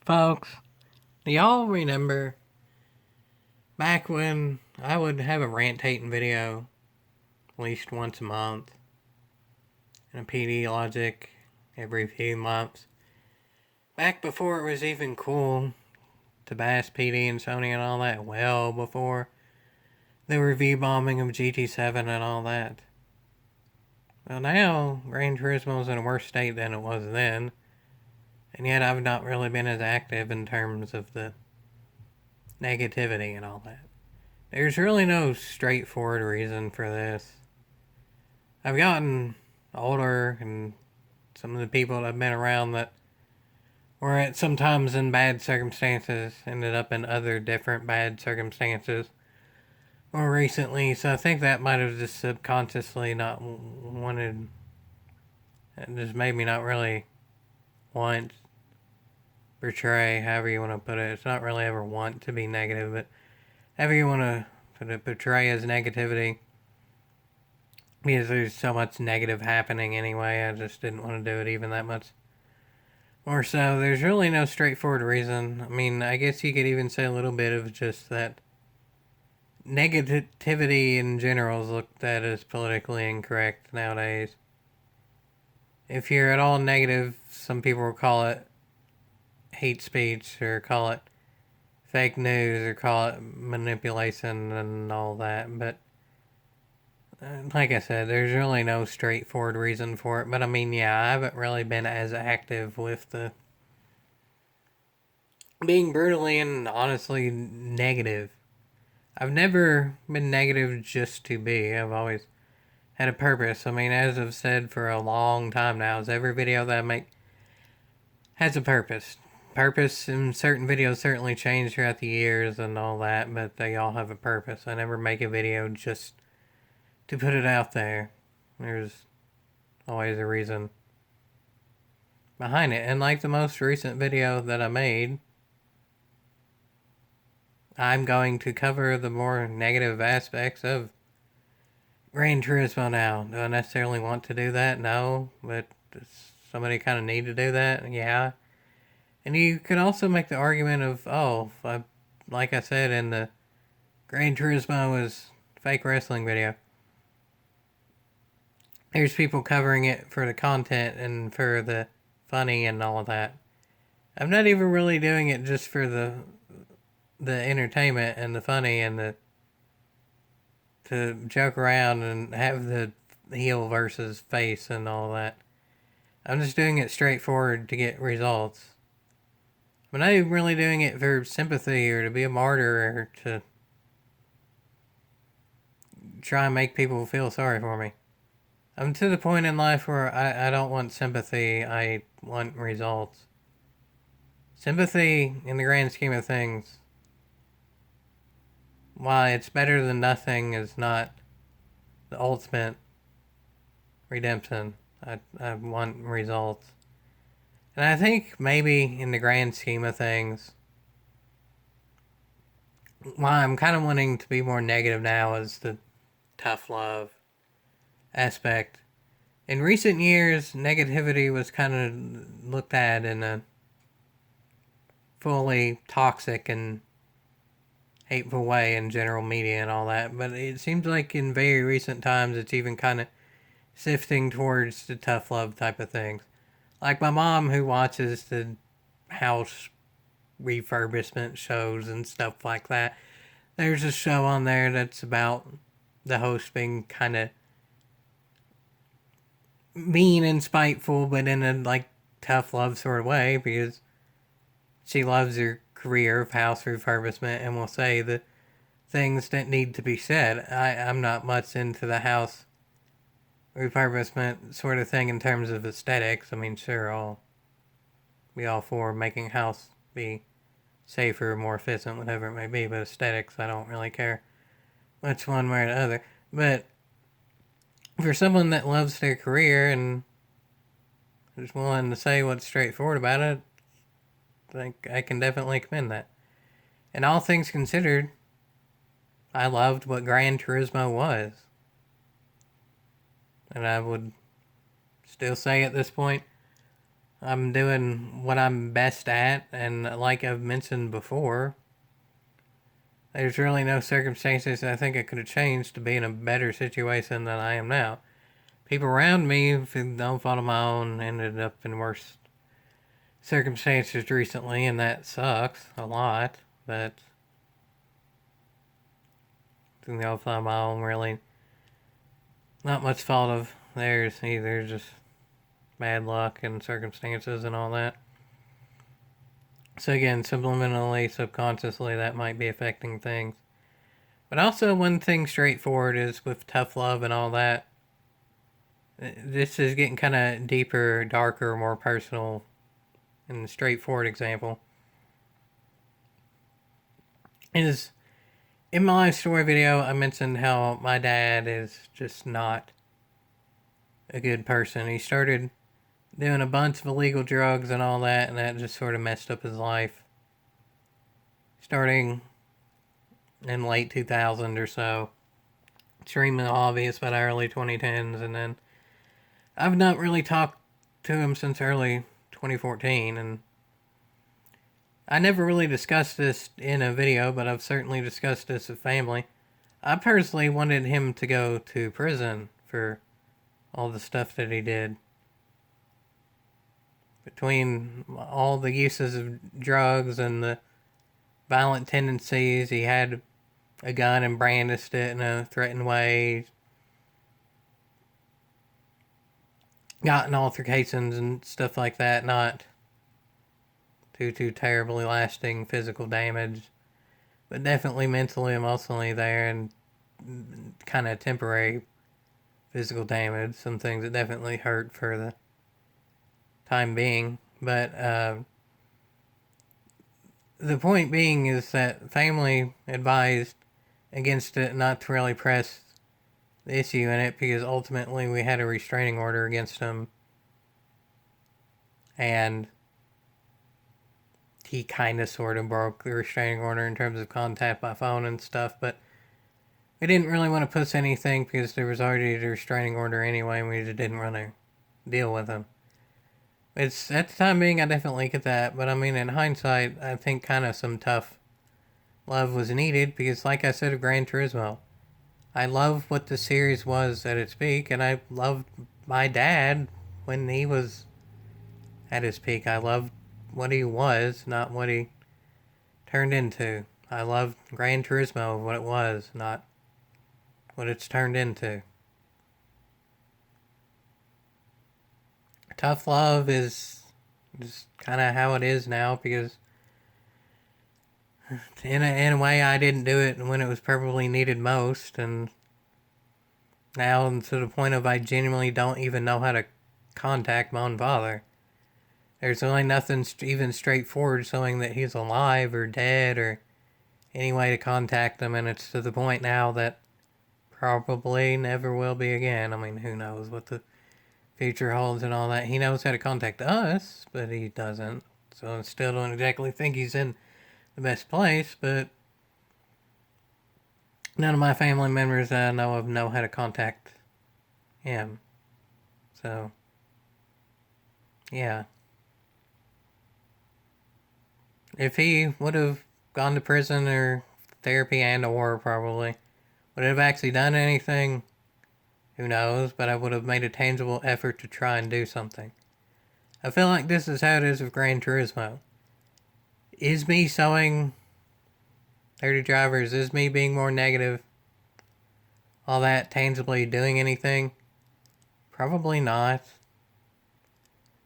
Folks, do y'all remember back when I would have a rant hating video at least once a month and a PD Logic every few months? Back before it was even cool to bash PD and Sony and all that, well before the review bombing of GT7 and all that. Well, now Gran Turismo is in a worse state than it was then, and yet I've not really been as active in terms of the negativity and all that. There's really no straightforward reason for this. I've gotten older, and some of the people that have been around that were at sometimes in bad circumstances ended up in other different bad circumstances more recently, so I think that might have just subconsciously not wanted. It just made me not really want, portray, however you want to put it. It's not really ever want to be negative, but however you want to put it, portray as negativity. Because there's so much negative happening anyway, I just didn't want to do it even that much more so. There's really no straightforward reason. I mean, I guess you could even say a little bit of just that negativity in general is looked at as politically incorrect nowadays. If you're at all negative, some people will call it hate speech, or call it fake news, or call it manipulation and all that, but like I said, there's really no straightforward reason for it. But I mean, yeah, I haven't really been as active with the being brutally and honestly negative. I've never been negative just to be. I've always had a purpose. I mean, as I've said for a long time now, is every video that I make has a purpose. Purpose in certain videos certainly change throughout the years and all that, but they all have a purpose. I never make a video just to put it out there. There's always a reason behind it. And like the most recent video that I made, I'm going to cover the more negative aspects of Gran Turismo now. Do I necessarily want to do that? No, but does somebody kind of need to do that? Yeah. And you could also make the argument of, like I said in the Gran Turismo is fake wrestling video. There's people covering it for the content and for the funny and all of that. I'm not even really doing it just for the entertainment and the funny and the to joke around and have the heel versus face and all that. I'm just doing it straightforward to get results. I'm not even really doing it for sympathy or to be a martyr or to try and make people feel sorry for me. I'm to the point in life where I don't want sympathy, I want results. Sympathy, in the grand scheme of things, while it's better than nothing, is not the ultimate redemption. I want results. And I think maybe in the grand scheme of things, why I'm kind of wanting to be more negative now is the tough love aspect. In recent years, negativity was kind of looked at in a fully toxic and hateful way in general media and all that, but it seems like in very recent times it's even kind of sifting towards the tough love type of things. Like my mom, who watches the house refurbishment shows and stuff like that, there's a show on there that's about the host being kind of mean and spiteful, but in a like tough love sort of way, because she loves her career of house refurbishment and will say the things that need to be said. I'm not much into the house refurbishment sort of thing in terms of aesthetics. I mean, sure, I'll be all for making house be safer, more efficient, whatever it may be, but aesthetics, I don't really care much one way or the other. But for someone that loves their career and is willing to say what's straightforward about it, I think I can definitely commend that. And all things considered, I loved what Gran Turismo was. And I would still say at this point, I'm doing what I'm best at, and like I've mentioned before, there's really no circumstances I think I could have changed to be in a better situation than I am now. People around me, through no fault of my own, ended up in worse circumstances recently, and that sucks a lot, but through no fault of my own, really. Not much fault of theirs either, just bad luck and circumstances and all that. So again, subliminally, subconsciously, that might be affecting things. But also, one thing straightforward is with tough love and all that. This is getting kind of deeper, darker, more personal. In the straightforward example, is in my life story video, I mentioned how my dad is just not a good person. He started doing a bunch of illegal drugs and all that, and that just sort of messed up his life. Starting in late 2000 or so, extremely obvious by the early 2010s, and then I've not really talked to him since early 2014, and I never really discussed this in a video, but I've certainly discussed this with family. I personally wanted him to go to prison for all the stuff that he did. Between all the uses of drugs and the violent tendencies, he had a gun and brandished it in a threatened way. Got in altercations and stuff like that, not too terribly lasting physical damage, but definitely mentally, emotionally there, and kind of temporary physical damage. Some things that definitely hurt for the time being. But the point being is that family advised against it, not to really press the issue in it, because ultimately we had a restraining order against him, and he kind of sort of broke the restraining order in terms of contact by phone and stuff, but we didn't really want to push anything because there was already a restraining order anyway, and we just didn't want to deal with him. It's at the time being, I definitely get that, but I mean, in hindsight, I think kind of some tough love was needed because, like I said, of Gran Turismo, I love what the series was at its peak, and I loved my dad when he was at his peak. I loved what he was, not what he turned into. I loved Gran Turismo, what it was, not what it's turned into. Tough love is just kind of how it is now because in a way I didn't do it when it was probably needed most, and now to the point of I genuinely don't even know how to contact my own father. There's really nothing even straightforward showing that he's alive or dead or any way to contact him, and it's to the point now that probably never will be again. I mean, who knows what the future holds and all that. He knows how to contact us, but he doesn't. So I still don't exactly think he's in the best place, but none of my family members that I know of know how to contact him. So, yeah. If he would have gone to prison or therapy and or probably, would it have actually done anything? Who knows, but I would have made a tangible effort to try and do something. I feel like this is how it is with Gran Turismo. Is me showing 30 drivers, is me being more negative, all that tangibly doing anything? Probably not.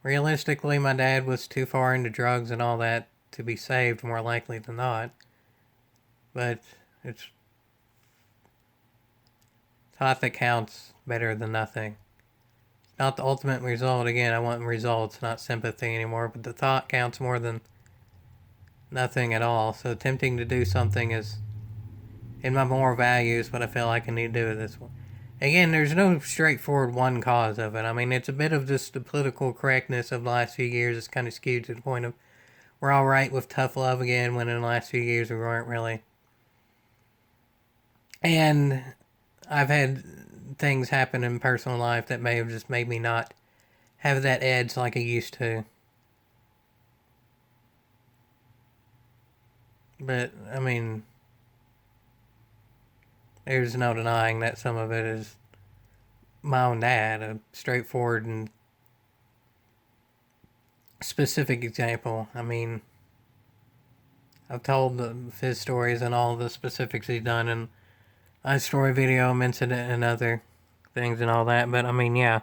Realistically, my dad was too far into drugs and all that to be saved, more likely than not. But it's thought that counts better than nothing. Not the ultimate result. Again, I want results, not sympathy anymore, but the thought counts more than nothing at all. So attempting to do something is in my moral values, but I feel like I need to do it this way. Again, there's no straightforward one cause of it. I mean, it's a bit of just the political correctness of the last few years. It's kind of skewed to the point of we're all right with tough love again, when in the last few years we weren't really. And I've had things happen in personal life that may have just made me not have that edge like I used to. But, I mean, there's no denying that some of it is my own dad, a straightforward and specific example. I mean, I've told his stories and all the specifics he's done in a story video, incident, and other things and all that. But I mean, yeah.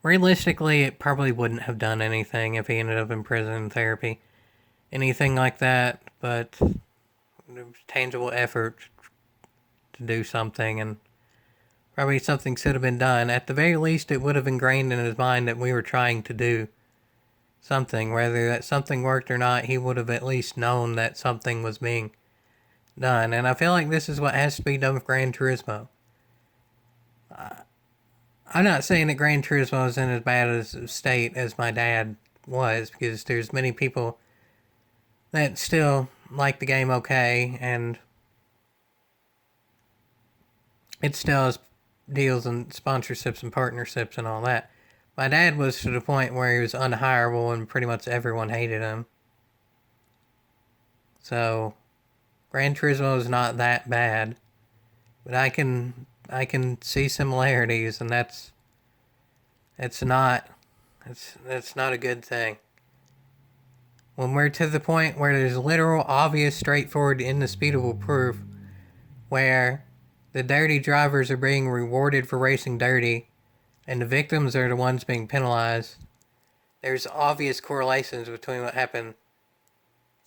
Realistically, it probably wouldn't have done anything if he ended up in prison and therapy. Anything like that, but there was tangible effort to do something, and probably something should have been done. At the very least, it would have ingrained in his mind that we were trying to do something. Whether that something worked or not, he would have at least known that something was being done. And I feel like this is what has to be done with Gran Turismo. I'm not saying that Gran Turismo is in as bad a state as my dad was, because there's many people that still like the game okay, and it still has deals and sponsorships and partnerships and all that. My dad was to the point where he was unhireable and pretty much everyone hated him. So, Gran Turismo is not that bad, but I can see similarities, and that's not a good thing. When we're to the point where there's literal, obvious, straightforward, indisputable proof where the dirty drivers are being rewarded for racing dirty and the victims are the ones being penalized, there's obvious correlations between what happened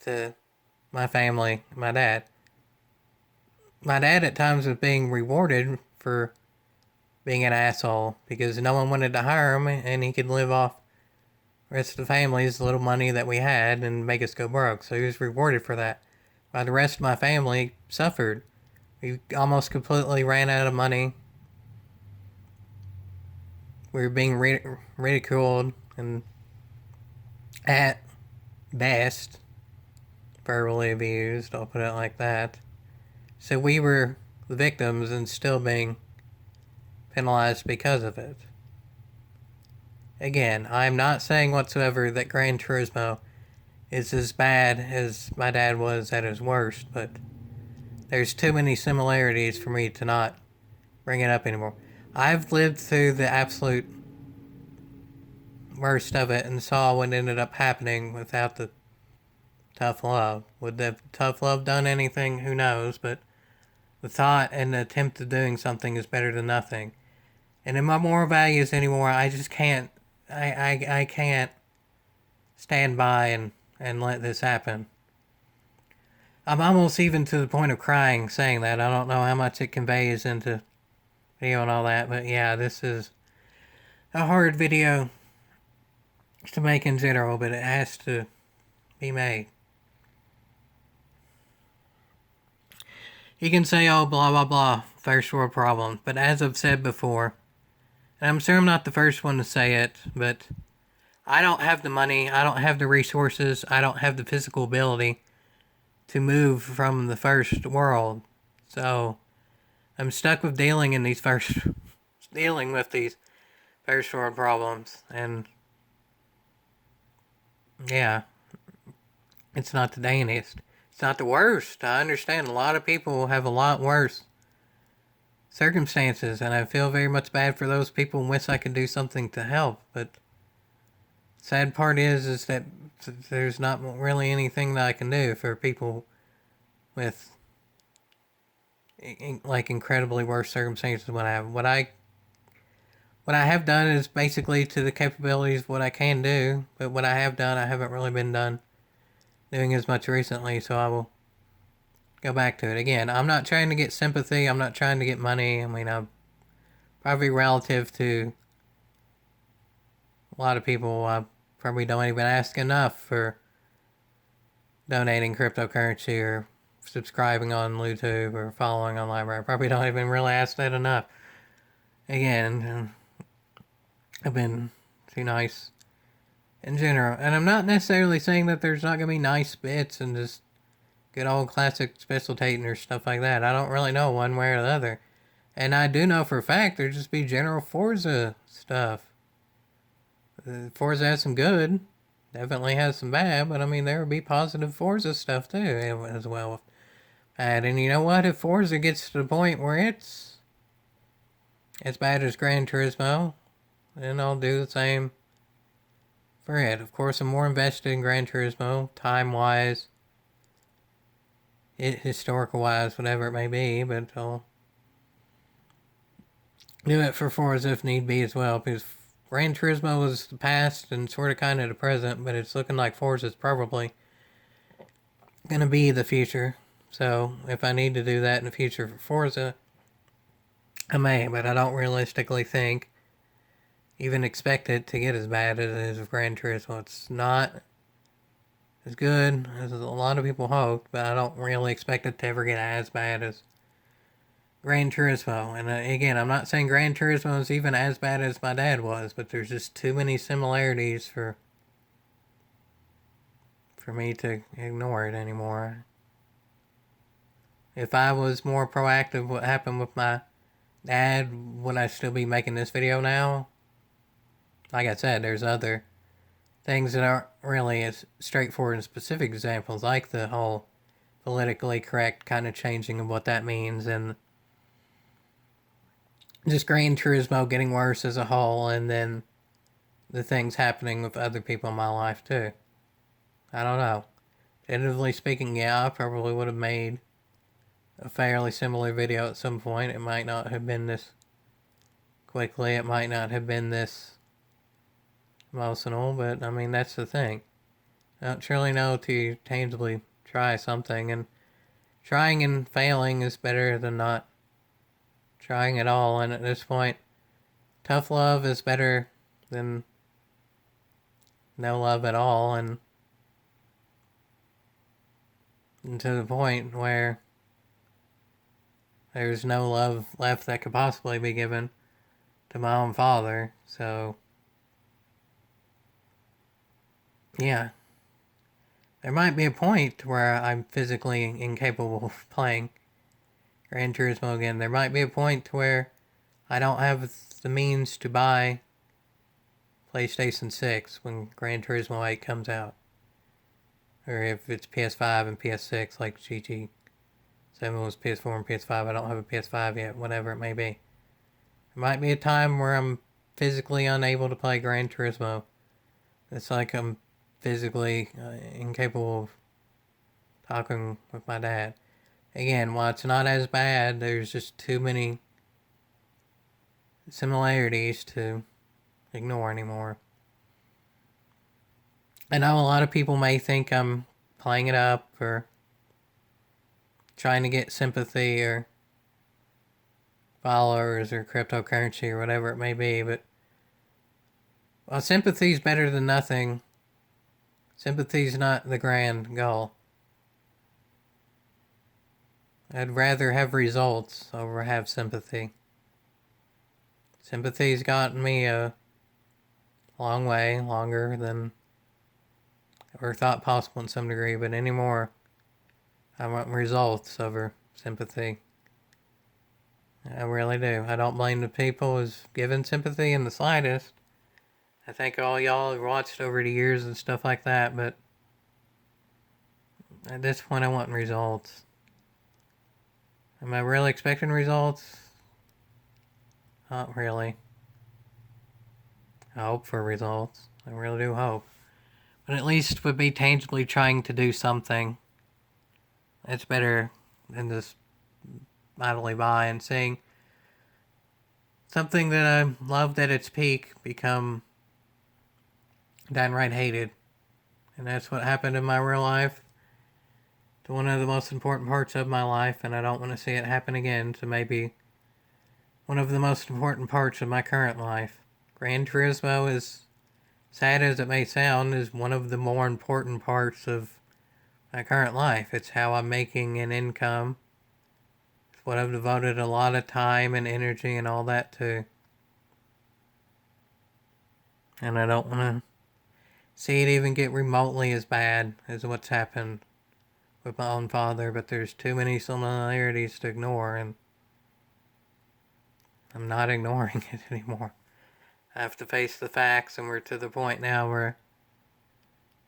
to my family and my dad. My dad at times was being rewarded for being an asshole because no one wanted to hire him and he could live off the rest of the family's little money that we had and make us go broke. So he was rewarded for that. While the rest of my family suffered. We almost completely ran out of money. We were being ridiculed and at best verbally abused, I'll put it like that. So we were the victims and still being penalized because of it. Again, I'm not saying whatsoever that Gran Turismo is as bad as my dad was at his worst, but there's too many similarities for me to not bring it up anymore. I've lived through the absolute worst of it and saw what ended up happening without the tough love. Would the tough love done anything? Who knows, but the thought and the attempt of doing something is better than nothing. And in my moral values anymore, I just can't, I can't stand by and let this happen. I'm almost even to the point of crying saying that. I don't know how much it conveys into video and all that, but yeah, this is a hard video to make in general, but it has to be made. You can say, oh, blah, blah, blah, first world problem, but as I've said before, and I'm sure I'm not the first one to say it, but I don't have the money, I don't have the resources, I don't have the physical ability to move from the first world. So I'm stuck with dealing with these first world problems, and yeah, it's not the dandiest. It's not the worst. I understand a lot of people have a lot worse circumstances, and I feel very much bad for those people and wish I could do something to help, but sad part is that there's not really anything that I can do for people with like incredibly worse circumstances than what I have. What I have done is basically to the capabilities of what I can do, but what I have done, I haven't really been doing as much recently, so I will go back to it. Again, I'm not trying to get sympathy, I'm not trying to get money. I mean, I'm probably relative to a lot of people, I probably don't even ask enough for donating cryptocurrency or subscribing on YouTube or following on Library. I probably don't even really ask that enough. Again, I've been too nice in general. And I'm not necessarily saying that there's not going to be nice bits and just good old classic special Taten or stuff like that. I don't really know one way or the other. And I do know for a fact there'd just be general Forza stuff. Forza has some good, definitely has some bad, but I mean, there would be positive Forza stuff too, as well. And you know what? If Forza gets to the point where it's as bad as Gran Turismo, then I'll do the same for it. Of course, I'm more invested in Gran Turismo, time-wise, historical-wise, whatever it may be, but I'll do it for Forza if need be as well, because Gran Turismo was the past and sort of kind of the present, but it's looking like Forza's probably going to be the future. So if I need to do that in the future for Forza, I may, but I don't realistically think, even expect it to get as bad as it is with Gran Turismo. It's not as good as a lot of people hoped, but I don't really expect it to ever get as bad as Gran Turismo. And again, I'm not saying Gran Turismo is even as bad as my dad was, but there's just too many similarities for me to ignore it anymore. If I was more proactive, what happened with my dad, would I still be making this video now? Like I said, there's other things that aren't really as straightforward and specific examples, like the whole politically correct kind of changing of what that means, and just Gran Turismo getting worse as a whole, and then the things happening with other people in my life too. I don't know. Tentatively speaking, yeah, I probably would have made a fairly similar video at some point. It might not have been this quickly. It might not have been this emotional, but I mean, that's the thing. I don't truly know till you tangibly try something, and trying and failing is better than not trying at all. And at this point, tough love is better than no love at all, and to the point where there's no love left that could possibly be given to my own father. So yeah, there might be a point where I'm physically incapable of playing Gran Turismo again. There might be a point where I don't have the means to buy PlayStation 6 when Gran Turismo 8 comes out. Or if it's PS5 and PS6 like GT7 was PS4 and PS5. I don't have a PS5 yet, whatever it may be. There might be a time where I'm physically unable to play Gran Turismo. It's like I'm physically incapable of talking with my dad. Again, while it's not as bad, there's just too many similarities to ignore anymore. I know a lot of people may think I'm playing it up or trying to get sympathy or followers or cryptocurrency or whatever it may be, but while sympathy is better than nothing, sympathy is not the grand goal. I'd rather have results over have sympathy. Sympathy's gotten me a long way, longer than ever thought possible in some degree, but anymore, I want results over sympathy. I really do. I don't blame the people who's given sympathy in the slightest. I think all y'all have watched over the years and stuff like that, but at this point I want results. Am I really expecting results? Not really. I hope for results. I really do hope. But at least would be tangibly trying to do something. It's better than just idly by and seeing something that I loved at its peak become downright hated. And that's what happened in my real life to one of the most important parts of my life, and I don't want to see it happen again to maybe one of the most important parts of my current life. Gran Turismo, as sad as it may sound, is one of the more important parts of my current life. It's how I'm making an income. It's what I've devoted a lot of time and energy and all that to. And I don't want to see it even get remotely as bad as what's happened with my own father, but there's too many similarities to ignore, and I'm not ignoring it anymore. I have to face the facts, and we're to the point now where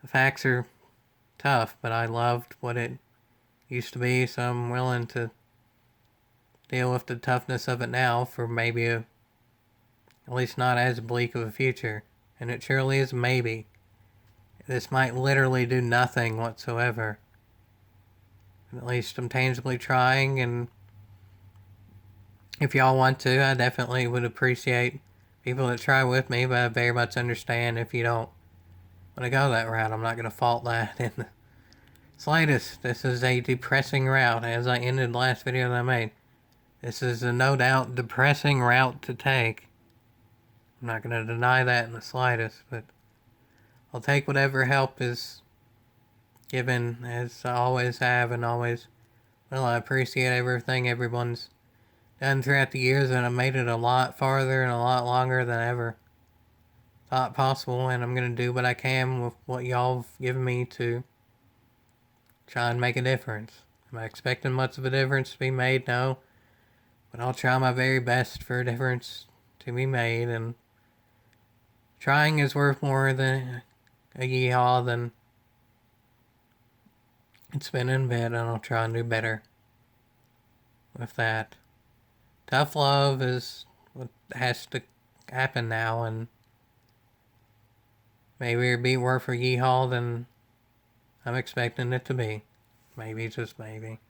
the facts are tough, but I loved what it used to be, so I'm willing to deal with the toughness of it now for maybe at least not as bleak of a future. And it surely is maybe. This might literally do nothing whatsoever. At least I'm tangibly trying, and if y'all want to, I definitely would appreciate people that try with me, but I very much understand if you don't want to go that route. I'm not going to fault that in the slightest. This is a depressing route, as I ended the last video that I made. This is a no doubt depressing route to take. I'm not going to deny that in the slightest, but I'll take whatever help is given, as I always have and always will. I appreciate everything everyone's done throughout the years, and I've made it a lot farther and a lot longer than I ever thought possible, and I'm going to do what I can with what y'all have given me to try and make a difference. Am I expecting much of a difference to be made? No. But I'll try my very best for a difference to be made, and trying is worth more than a yeehaw than it's been in bed, and I'll try and do better with that. Tough love is what has to happen now, and maybe it'll be worth a yeehaw than I'm expecting it to be. Maybe, just maybe.